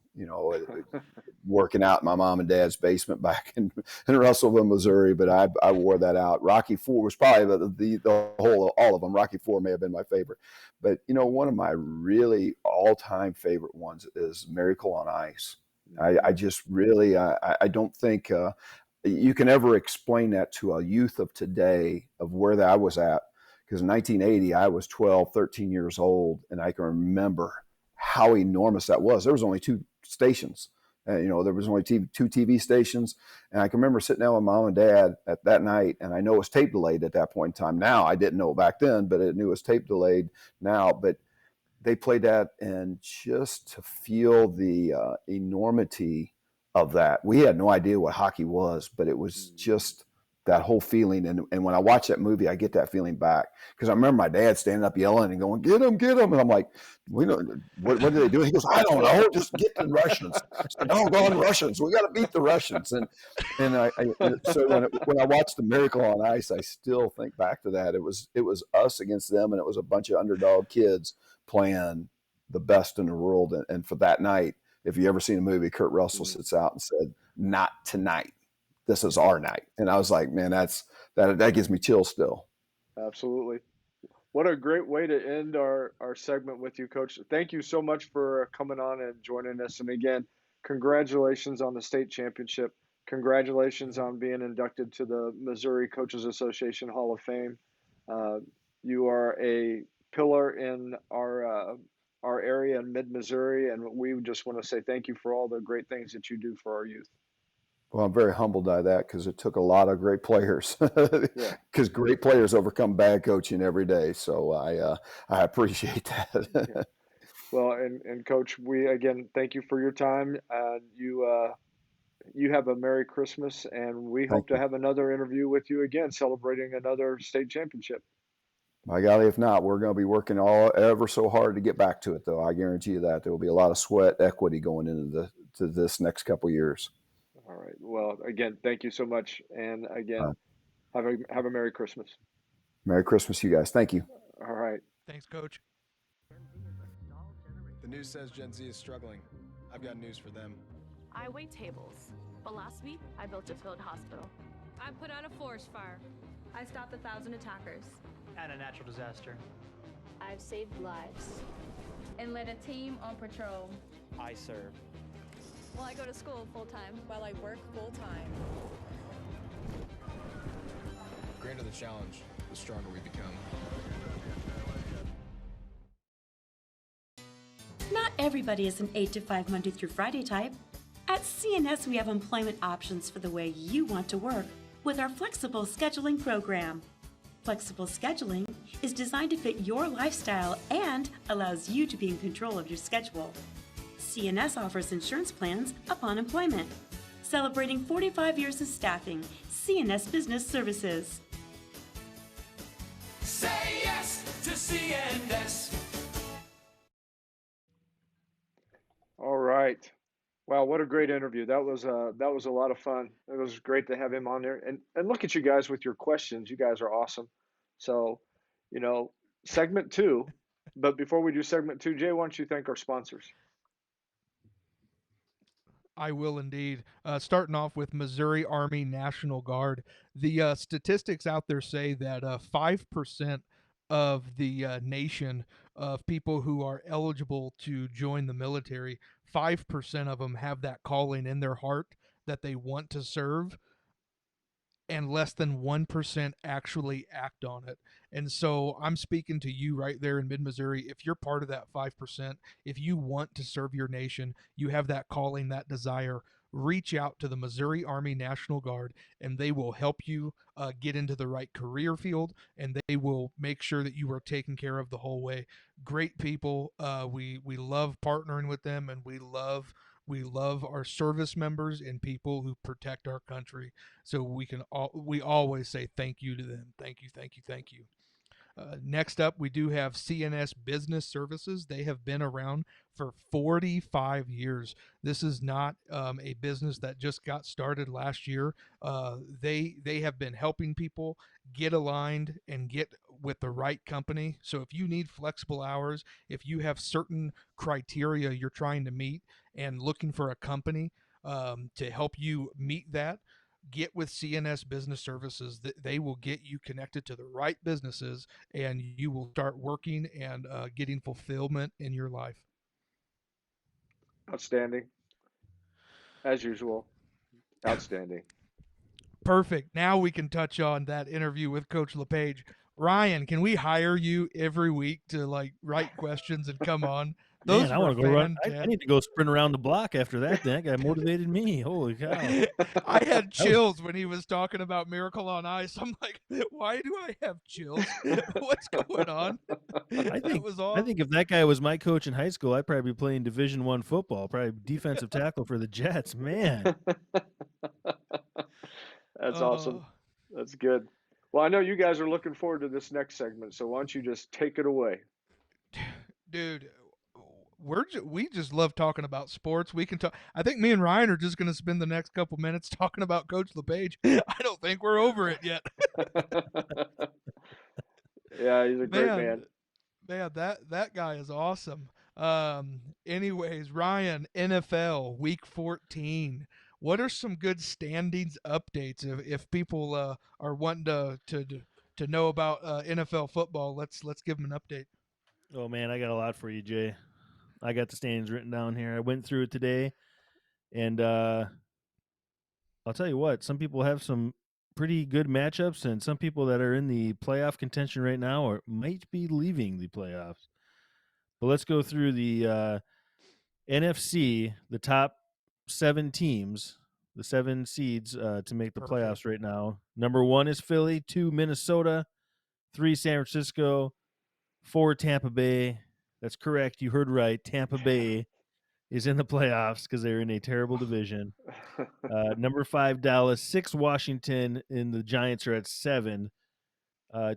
Speaker 3: working out in my mom and dad's basement back in Russellville, Missouri. But I wore that out. Rocky IV was probably the whole, all of them. Rocky IV may have been my favorite. But, one of my really all-time favorite ones is Miracle on Ice. I just really, I don't think you can ever explain that to a youth of today of where I was at. Because in 1980, I was 12, 13 years old, and I can remember how enormous that was. There was only 2 stations. There was only 2 TV stations. And I can remember sitting down with mom and dad at that night, and I know it was tape delayed at that point in time. Now, I didn't know back then, but I knew it was tape delayed now. But they played that, and just to feel the enormity of that. We had no idea what hockey was, but it was just that whole feeling. And when I watch that movie, I get that feeling back, because I remember my dad standing up yelling and going, "Get him, get him." And I'm like, what do they do? He goes, "I don't know, just get the Russians." So, "Doggone Russians, we got to beat the Russians." And so when I watch the Miracle on Ice, I still think back to that. It was us against them, and it was a bunch of underdog kids playing the best in the world. And for that night, if you ever seen a movie, Kurt Russell sits out and said, "Not tonight. This is our night." And I was like, man, that gives me chills still.
Speaker 1: Absolutely. What a great way to end our segment with you, Coach. Thank you so much for coming on and joining us. And again, congratulations on the state championship. Congratulations on being inducted to the Missouri Coaches Association Hall of Fame. You are a pillar in our area in mid-Missouri, and we just want to say thank you for all the great things that you do for our youth.
Speaker 3: Well, I'm very humbled by that, because it took a lot of great players, because great players overcome bad coaching every day. So I appreciate that.
Speaker 1: Yeah. Well, and Coach, we again thank you for your time. You have a Merry Christmas, and we hope to have another interview with you again, celebrating another state championship.
Speaker 3: By golly, if not, we're going to be working ever so hard to get back to it, though. I guarantee you that there will be a lot of sweat equity going into this next couple of years.
Speaker 1: All right. Well, again, thank you so much. And again, have a Merry Christmas.
Speaker 3: Merry Christmas, you guys. Thank you.
Speaker 1: All right.
Speaker 2: Thanks, Coach.
Speaker 5: The news says Gen Z is struggling. I've got news for them.
Speaker 6: I wait tables, but last week I built a field hospital.
Speaker 7: I put out a forest fire.
Speaker 8: I stopped 1,000 attackers.
Speaker 9: And a natural disaster.
Speaker 10: I've saved lives.
Speaker 8: And led a team on patrol.
Speaker 9: I serve.
Speaker 8: While I go to school full-time.
Speaker 10: While I work full-time.
Speaker 5: The greater the challenge, the stronger we become.
Speaker 11: Not everybody is an 8 to 5 Monday through Friday type. At CNS, we have employment options for the way you want to work with our flexible scheduling program. Flexible scheduling is designed to fit your lifestyle and allows you to be in control of your schedule. CNS offers insurance plans upon employment. Celebrating 45 years of staffing, CNS Business Services.
Speaker 12: Say yes to CNS.
Speaker 1: All right. Wow, what a great interview. That was a lot of fun. It was great to have him on there. And look at you guys with your questions. You guys are awesome. So, segment 2. But before we do segment 2, Jay, why don't you thank our sponsors?
Speaker 2: I will indeed. Starting off with Missouri Army National Guard. The statistics out there say that 5% of the nation of people who are eligible to join the military, 5% of them have that calling in their heart that they want to serve, and less than 1% actually act on it. And so I'm speaking to you right there in mid-Missouri. If you're part of that 5%, if you want to serve your nation, you have that calling, that desire, reach out to the Missouri Army National Guard, and they will help you get into the right career field, and they will make sure that you are taken care of the whole way. Great people. We love partnering with them, and we love our service members and people who protect our country. So we always say thank you to them. Thank you, thank you, thank you. Next up, we do have CNS Business Services. They have been around for 45 years. This is not a business that just got started last year. They have been helping people get aligned and get with the right company. So if you need flexible hours, if you have certain criteria you're trying to meet and looking for a company to help you meet that, get with CNS Business Services. They will get you connected to the right businesses, and you will start working and getting fulfillment in your life.
Speaker 1: Outstanding. As usual. Outstanding.
Speaker 2: Perfect. Now we can touch on that interview with Coach Lepage. Ryan, can we hire you every week to write questions and come on? Those
Speaker 4: Man, I want to go run. I need to go sprint around the block after that. That guy motivated me. Holy cow!
Speaker 2: I had chills when he was talking about Miracle on Ice. I'm like, why do I have chills? What's going on?
Speaker 4: I think if that guy was my coach in high school, I'd probably be playing Division I football, probably defensive tackle for the Jets. Man,
Speaker 1: that's awesome. That's good. Well, I know you guys are looking forward to this next segment, so why don't you just take it away,
Speaker 2: dude? We just love talking about sports. We can talk. I think me and Ryan are just going to spend the next couple minutes talking about Coach Lepage. I don't think we're over it yet.
Speaker 1: Yeah, he's a great man.
Speaker 2: Man, that guy is awesome. Anyways, Ryan, NFL Week 14. What are some good standings updates if people are wanting to know about NFL football? Let's give them an update.
Speaker 4: Oh man, I got a lot for you, Jay. I got the standings written down here. I went through it today, and I'll tell you what, some people have some pretty good matchups, and some people that are in the playoff contention right now or might be leaving the playoffs. But let's go through the NFC, the top 7 teams, the 7 seeds to make the playoffs right now. Number 1 is Philly, 2 Minnesota, 3 San Francisco, 4 Tampa Bay. That's correct. You heard right. Tampa Bay is in the playoffs because they're in a terrible division. Number 5, Dallas. 6, Washington, and the Giants are at 7.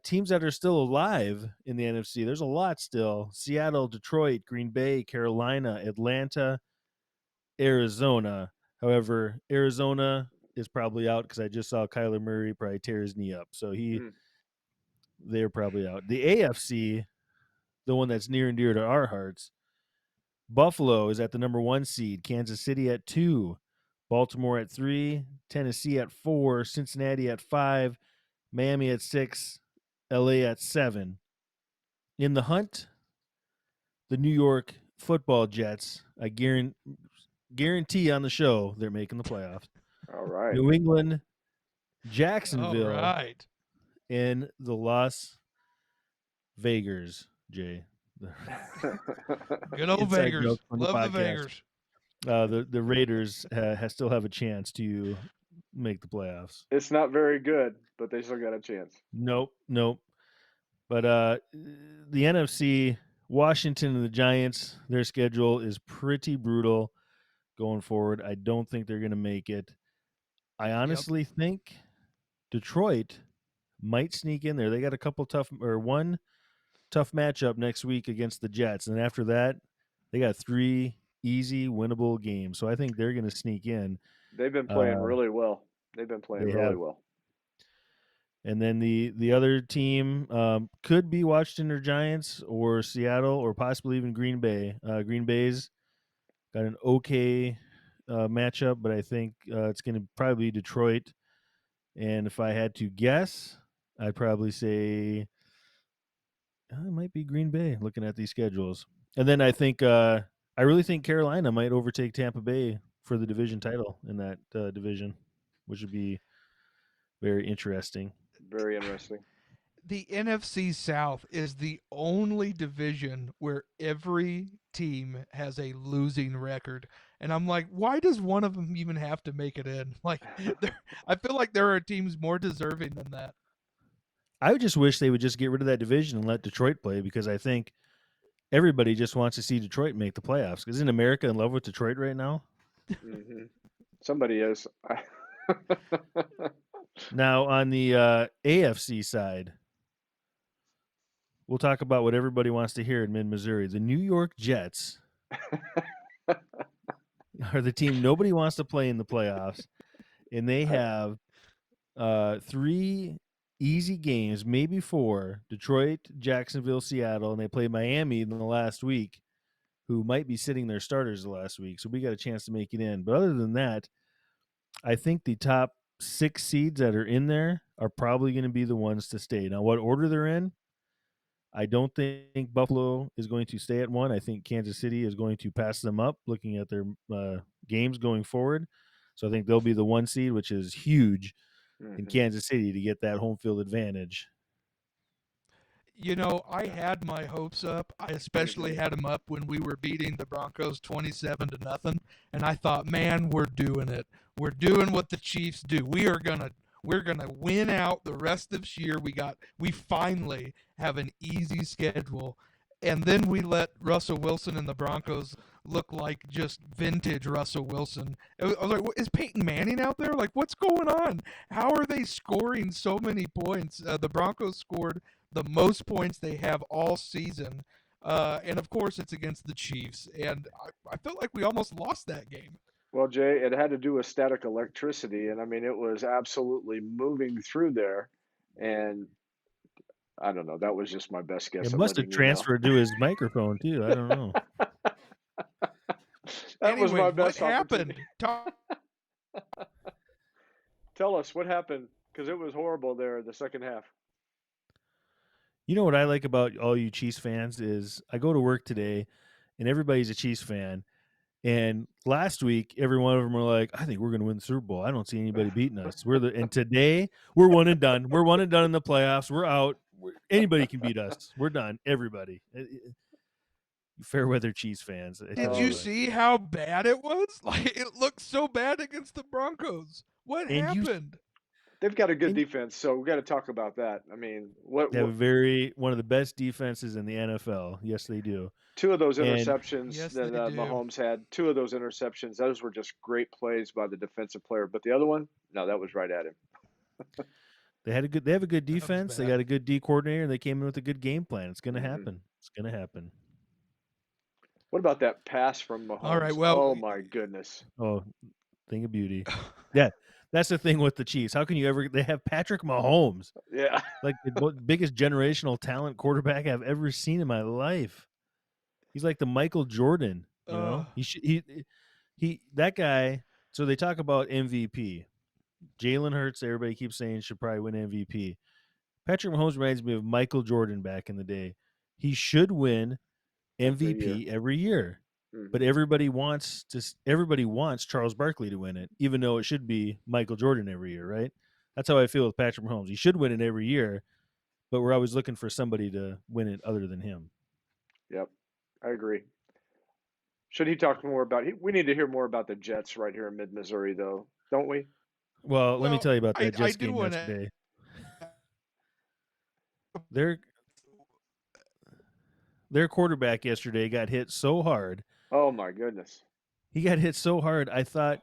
Speaker 4: Teams that are still alive in the NFC, there's a lot still. Seattle, Detroit, Green Bay, Carolina, Atlanta, Arizona. However, Arizona is probably out because I just saw Kyler Murray probably tear his knee up. So they're probably out. The AFC, the one that's near and dear to our hearts, Buffalo is at the number 1 seed, Kansas City at 2, Baltimore at 3, Tennessee at 4, Cincinnati at 5, Miami at 6, LA at 7. In the hunt, the New York Football Jets, I guarantee guarantee on the show they're making the playoffs.
Speaker 1: All right.
Speaker 4: New England,
Speaker 2: All
Speaker 4: Jacksonville,
Speaker 2: right.
Speaker 4: and the Las Vegas, Jay.
Speaker 2: Good old
Speaker 4: Inside
Speaker 2: Vegas.
Speaker 4: joke from the
Speaker 2: Love the
Speaker 4: podcast.
Speaker 2: Vegas.
Speaker 4: The Raiders still have a chance to make the playoffs.
Speaker 1: It's not very good, but they still got a chance.
Speaker 4: Nope. But the NFC, Washington and the Giants, their schedule is pretty brutal going forward. I don't think they're going to make it. I honestly think Detroit might sneak in there. They got one tough matchup next week against the Jets, and after that, they got 3 easy winnable games. So I think they're going to sneak in.
Speaker 1: They've been playing really well. Well.
Speaker 4: And then the other team could be Washington or Giants or Seattle or possibly even Green Bay. Green Bay's got an okay matchup, but I think it's going to probably be Detroit. And if I had to guess, I'd probably say it might be Green Bay looking at these schedules. And then I think I really think Carolina might overtake Tampa Bay for the division title in that division, which would be very interesting.
Speaker 1: Very interesting.
Speaker 2: The NFC South is the only division where every team has a losing record. And I'm like, why does one of them even have to make it in? Like, I feel like there are teams more deserving than that.
Speaker 4: I would just wish they would just get rid of that division and let Detroit play, because I think everybody just wants to see Detroit make the playoffs. Isn't America in love with Detroit right now?
Speaker 1: Mm-hmm. Somebody is.
Speaker 4: Now, on the AFC side, we'll talk about what everybody wants to hear in mid-Missouri. The New York Jets are the team nobody wants to play in the playoffs, and they have 3 easy games, maybe 4: Detroit, Jacksonville, Seattle, and they play Miami in the last week, who might be sitting their starters the last week. So we got a chance to make it in. But other than that, I think the top 6 seeds that are in there are probably going to be the ones to stay. Now, what order they're in, I don't think Buffalo is going to stay at 1. I think Kansas City is going to pass them up, looking at their games going forward. So I think they'll be the 1 seed, which is huge in Kansas City to get that home field advantage.
Speaker 2: You know, I had my hopes up. I especially had them up when we were beating the Broncos 27-0, and I thought, man, we're doing it. We're doing what the Chiefs do. We're gonna win out the rest of this year. We finally have an easy schedule, and then we let Russell Wilson and the Broncos look like just vintage Russell Wilson. I was like, is Peyton Manning out there? Like, what's going on? How are they scoring so many points? The Broncos scored the most points they have all season. And, of course, it's against the Chiefs. And I felt like we almost lost that game.
Speaker 1: Well, Jay, it had to do with static electricity. And, I mean, it was absolutely moving through there. And I don't know. That was just my best guess.
Speaker 4: It must have transferred to his microphone, too. I don't know.
Speaker 1: That was my best
Speaker 2: what happened?
Speaker 1: Tell us what happened, because it was horrible there in the second half.
Speaker 4: You know what I like about all you Chiefs fans is I go to work today, and everybody's a Chiefs fan. And last week, every one of them were like, "I think we're going to win the Super Bowl. I don't see anybody beating us." And today, we're 1 and done. We're 1 and done in the playoffs. We're out. Anybody can beat us. We're done. Everybody. Fair weather Chiefs fans.
Speaker 2: Did you see how bad it was? Like, it looked so bad against the Broncos. What happened?
Speaker 1: They've got a good defense, so we got to talk about that. I mean,
Speaker 4: they have one of the best defenses in the NFL. Yes, they do.
Speaker 1: 2 of those interceptions that Mahomes had, 2 of those interceptions, those were just great plays by the defensive player. But the other one, no, that was right at him.
Speaker 4: They have a good defense. They got a good D coordinator, and they came in with a good game plan. It's going to happen. It's going to happen.
Speaker 1: What about that pass from Mahomes?
Speaker 2: All right, well,
Speaker 1: oh my goodness.
Speaker 4: Oh, thing of beauty. Yeah. That's the thing with the Chiefs. How can you ever? They have Patrick Mahomes.
Speaker 1: Yeah,
Speaker 4: like the biggest generational talent quarterback I've ever seen in my life. He's like the Michael Jordan. You know, he that guy. So they talk about MVP. Jalen Hurts, everybody keeps saying should probably win MVP. Patrick Mahomes reminds me of Michael Jordan back in the day. He should win MVP every year. but everybody wants Charles Barkley to win it, even though it should be Michael Jordan every year, right? That's how I feel with Patrick Mahomes. He should win it every year, but we're always looking for somebody to win it other than him.
Speaker 1: Yep, I agree. Should he talk more about? We need to hear more about the Jets right here in Mid-Missouri, though, don't we?
Speaker 4: Well, let me tell you about that
Speaker 2: I
Speaker 4: Jets
Speaker 2: do
Speaker 4: game
Speaker 2: wanna-
Speaker 4: yesterday. Their quarterback yesterday got hit so hard.
Speaker 1: Oh my goodness.
Speaker 4: He got hit so hard. I thought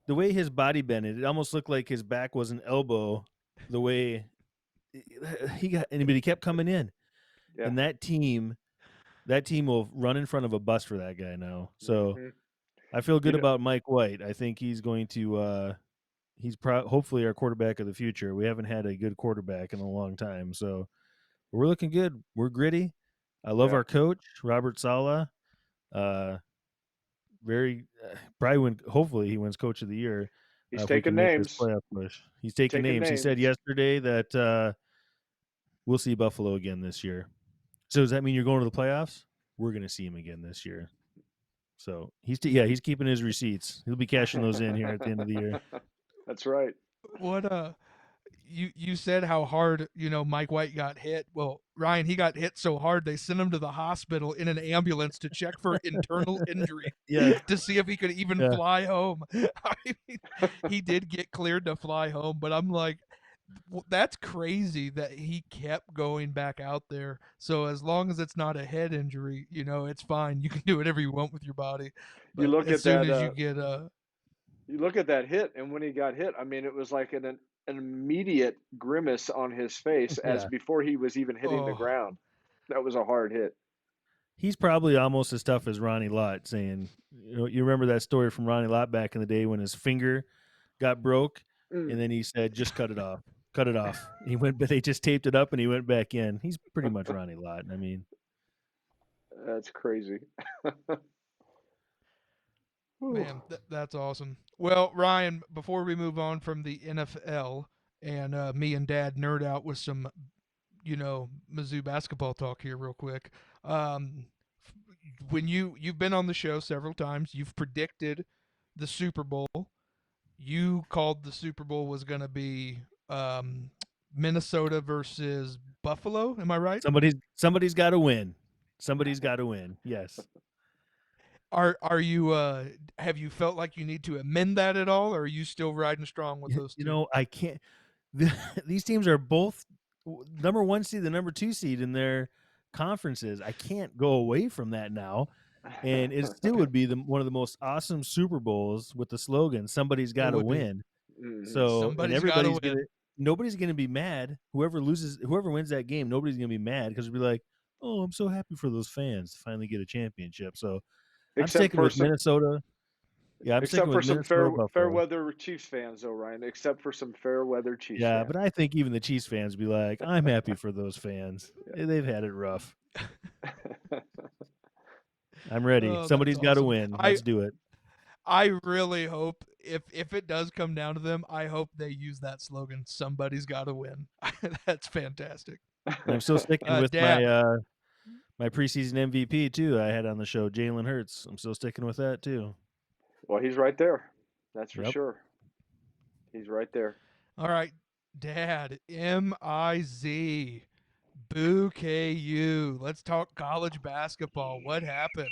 Speaker 4: the way his body bent, it almost looked like his back was an elbow. The way he got, but he kept coming in,
Speaker 1: Yeah.
Speaker 4: and that team will run in front of a bus for that guy now. So I feel good about Mike White. I think he's going to. He's hopefully our quarterback of the future. We haven't had a good quarterback in a long time, so we're looking good. We're gritty. I love our coach, Robert Saleh. Hopefully he wins Coach of the Year.
Speaker 1: He's
Speaker 4: if we
Speaker 1: taking
Speaker 4: can make
Speaker 1: names.
Speaker 4: this playoff push. He's taking names. He said yesterday that we'll see Buffalo again this year. So does that mean you're going to the playoffs? We're going to see him again this year. So he's keeping his receipts. He'll be cashing those in here at the end of the year.
Speaker 1: That's right.
Speaker 2: What you said how hard, Mike White got hit. Well, Ryan, he got hit so hard they sent him to the hospital in an ambulance to check for internal injury. To see if he could even fly home. I mean, he did get cleared to fly home, but I'm like, that's crazy that he kept going back out there. So as long as it's not a head injury, it's fine. You can do whatever you want with your body. But
Speaker 1: you look
Speaker 2: as
Speaker 1: at
Speaker 2: soon
Speaker 1: that,
Speaker 2: as you get
Speaker 1: you look at that hit, and when he got hit, I mean, it was like an immediate grimace on his face as before he was even hitting the ground. That was a hard hit.
Speaker 4: He's probably almost as tough as Ronnie Lott, saying, you remember that story from Ronnie Lott back in the day when his finger got broke, and then he said, just cut it off. Cut it off. But they just taped it up and he went back in. He's pretty much Ronnie Lott. I mean,
Speaker 1: that's crazy.
Speaker 2: Man, that's awesome. Well, Ryan, before we move on from the NFL and me and Dad nerd out with some, Mizzou basketball talk here real quick. When you've been on the show several times, you've predicted the Super Bowl. You called the Super Bowl was going to be Minnesota versus Buffalo. Am I right?
Speaker 4: Somebody's got to win. Somebody's got to win. Yes.
Speaker 2: Are you have you felt like you need to amend that at all, or are you still riding strong with those two?
Speaker 4: I can't. These teams are both number 1 seed, the number 2 seed in their conferences. I can't go away from that now, and it still would be one of the most awesome Super Bowls with the slogan "Somebody's got to win." So nobody's gonna be mad. Whoever wins that game, nobody's gonna be mad because it'll be like, "Oh, I'm so happy for those fans to finally get a championship." So I'm sticking with Minnesota. Yeah, I'm
Speaker 1: except
Speaker 4: sticking
Speaker 1: for
Speaker 4: with
Speaker 1: some
Speaker 4: Minnesota,
Speaker 1: fair weather Chiefs fans, though, Ryan. Except for some fair weather Chiefs.
Speaker 4: Yeah,
Speaker 1: fans.
Speaker 4: but I think even the Chiefs fans be like, "I'm happy for those fans. They've had it rough." I'm ready. Somebody's got to win. Let's do it.
Speaker 2: I really hope if it does come down to them, I hope they use that slogan. Somebody's got to win. That's fantastic.
Speaker 4: And I'm still sticking with my preseason MVP too. I had on the show Jalen Hurts. I'm still sticking with that too.
Speaker 1: Well, he's right there. That's for sure. He's right there.
Speaker 2: All right, Dad. MIZ. Boo KU. Let's talk college basketball. What happened?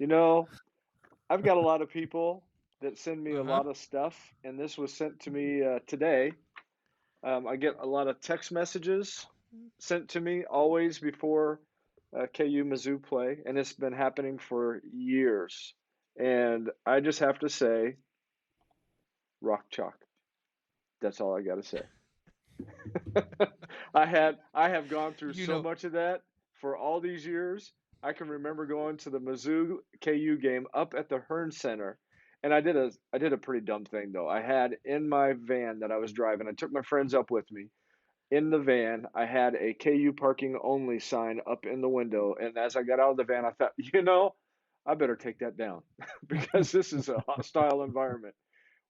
Speaker 1: I've got a lot of people that send me a lot of stuff, and this was sent to me today. I get a lot of text messages sent to me always before KU Mizzou play, and it's been happening for years. And I just have to say, rock chalk. That's all I got to say. I have gone through so much of that for all these years. I can remember going to the Mizzou KU game up at the Hearn Center, and I did a pretty dumb thing though. I had in my van that I was driving, I took my friends up with me. In the van, I had a KU parking only sign up in the window, and as I got out of the van, I thought, I better take that down because this is a hostile environment.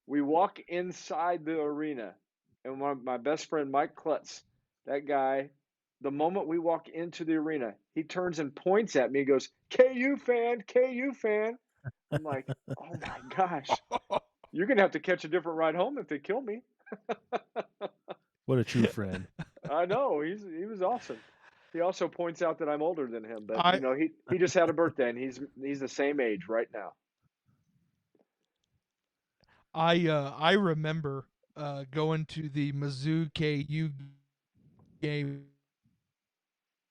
Speaker 1: We walk inside the arena, and my best friend Mike Klutz, that guy the moment we walk into the arena, he turns and points at me, goes, KU fan, KU fan. I'm like, oh my gosh, you're going to have to catch a different ride home if they kill me.
Speaker 4: What a true friend.
Speaker 1: I know, he was awesome. He also points out that I'm older than him, but
Speaker 2: I
Speaker 1: he just had a birthday and he's the same age right now.
Speaker 2: I remember going to the Mizzou KU game.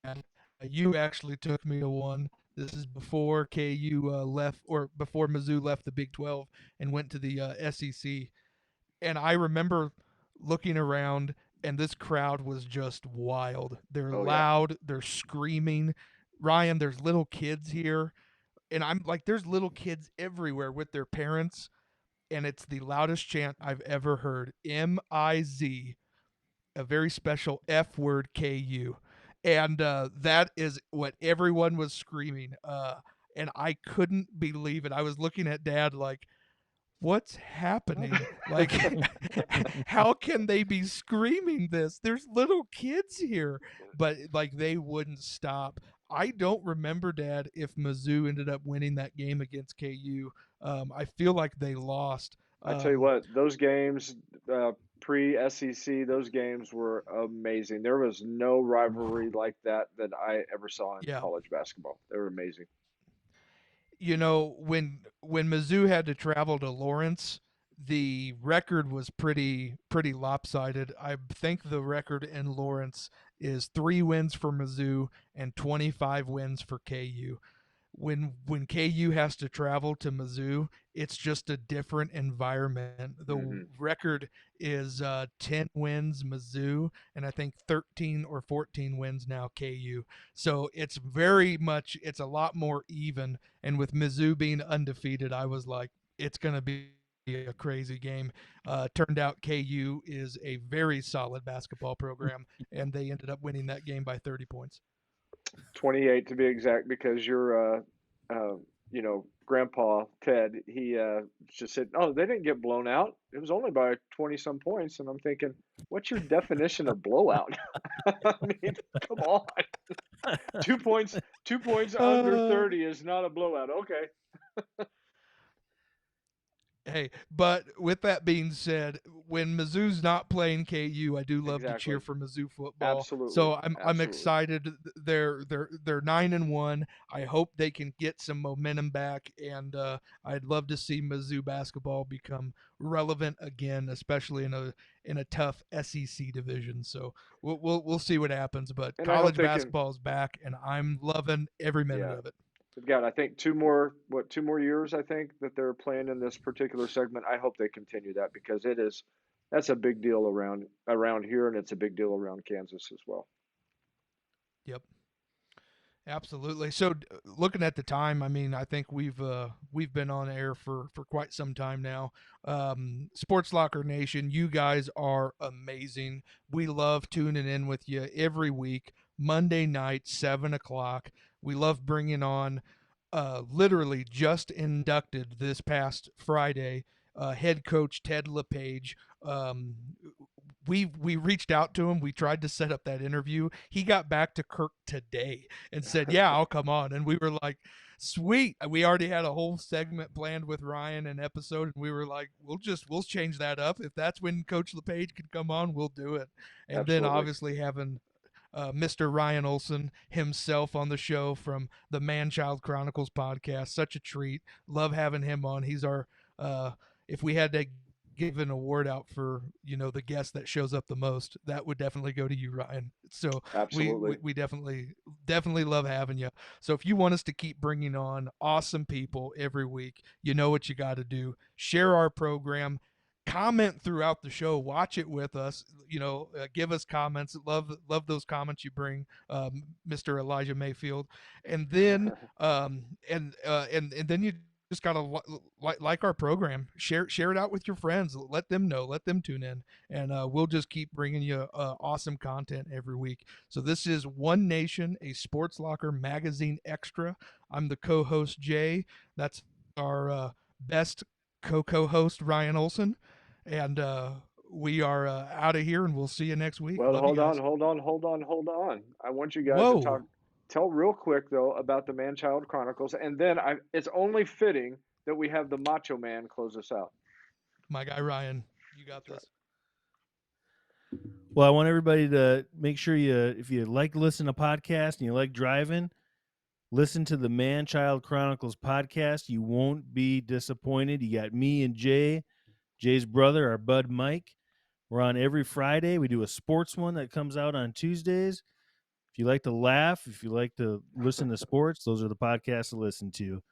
Speaker 2: And you actually took me to one. This is before KU left, or before Mizzou left the Big 12 and went to the SEC. And I remember looking around, and this crowd was just wild. They're
Speaker 1: Oh yeah.
Speaker 2: loud, they're screaming. Ryan, there's little kids here, and I'm like, there's little kids everywhere with their parents, and it's the loudest chant I've ever heard. MIZ, a very special F word KU. And that is what everyone was screaming. And I couldn't believe it. I was looking at Dad like, what's happening? Like, how can they be screaming this? There's little kids here. But, like, they wouldn't stop. I don't remember, Dad, if Mizzou ended up winning that game against KU. I feel like they lost.
Speaker 1: I tell you what, those games, pre-SEC, those games were amazing. There was no rivalry like that I ever saw in college basketball. They were amazing.
Speaker 2: You know, when Mizzou had to travel to Lawrence, the record was pretty lopsided. I think the record in Lawrence is 3 wins for Mizzou and 25 wins for KU. When KU has to travel to Mizzou, it's just a different environment. The record is 10 wins Mizzou, and I think 13 or 14 wins now KU. So it's it's a lot more even. And with Mizzou being undefeated, I was like, it's going to be a crazy game. Turned out KU is a very solid basketball program, and they ended up winning that game by 30 points.
Speaker 1: 28 to be exact, because your grandpa Ted, he just said, oh, they didn't get blown out, it was only by 20 some points. And I'm thinking, what's your definition of blowout? I mean, come on. 2 points under 30 is not a blowout. Okay.
Speaker 2: Hey, but with that being said, when Mizzou's not playing KU, I do love to cheer for Mizzou football.
Speaker 1: Absolutely.
Speaker 2: So I'm excited. They're 9-1. I hope they can get some momentum back, and I'd love to see Mizzou basketball become relevant again, especially in a tough SEC division. So we'll see what happens. But college basketball is back, and I'm loving every minute of it.
Speaker 1: They've got, I think, 2 more years, I think, that they're playing in this particular segment. I hope they continue that, because that's a big deal around here, and it's a big deal around Kansas as well.
Speaker 2: Yep. Absolutely. So looking at the time, I mean, I think we've been on air for quite some time now. Sports Locker Nation, you guys are amazing. We love tuning in with you every week, Monday night, 7:00. We love bringing on literally just inducted this past Friday, head coach Ted Lepage. We reached out to him. We tried to set up that interview. He got back to Kirk today and said, yeah, I'll come on. And we were like, sweet. We already had a whole segment planned with Ryan, an episode, and we were like, we'll change that up. If that's when Coach Lepage could come on, we'll do it. And then obviously having Mr. Ryan Olson himself on the show from the Man-Child Chronicles podcast. Such a treat. Love having him on. He's our, if we had to give an award out for, the guest that shows up the most, that would definitely go to you, Ryan. So we definitely love having you. So if you want us to keep bringing on awesome people every week, you know what you got to do. Share our program. Comment throughout the show, watch it with us, give us comments. Love those comments you bring, Mr. Elijah Mayfield. And then and then you just gotta like our program, share it out with your friends, let them know, let them tune in, and we'll just keep bringing you awesome content every week. So this is One Nation, a Sports Locker magazine extra. I'm the co-host Jay. That's our best co-host Ryan Olson. And we are out of here, and we'll see you next week.
Speaker 1: Well,
Speaker 2: Love you
Speaker 1: hold
Speaker 2: guys.
Speaker 1: on. I want you guys to
Speaker 2: Whoa.
Speaker 1: tell real quick though about the Man-Child Chronicles, and then it's only fitting that we have the Macho Man close us out.
Speaker 2: My guy Ryan, you got
Speaker 1: That's
Speaker 2: this.
Speaker 4: Well, I want everybody to make sure if you like listening to podcasts and you like driving, listen to the Man-Child Chronicles podcast. You won't be disappointed. You got me and Jay's brother, our bud Mike. We're on every Friday. We do a sports one that comes out on Tuesdays. If you like to laugh, if you like to listen to sports, those are the podcasts to listen to.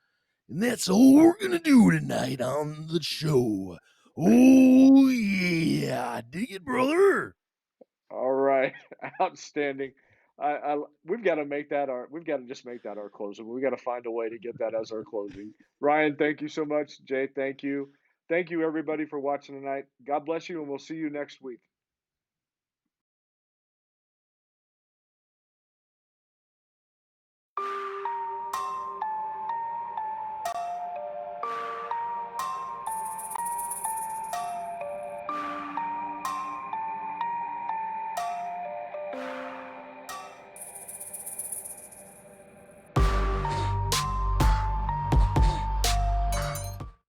Speaker 4: And that's all we're going to do tonight on the show. Oh, yeah. Dig it, brother.
Speaker 1: All right, outstanding. We've got to just make that our closing. We've got to find a way to get that as our closing. Ryan, thank you so much. Jay, thank you. Thank you everybody for watching tonight. God bless you, and we'll see you next week.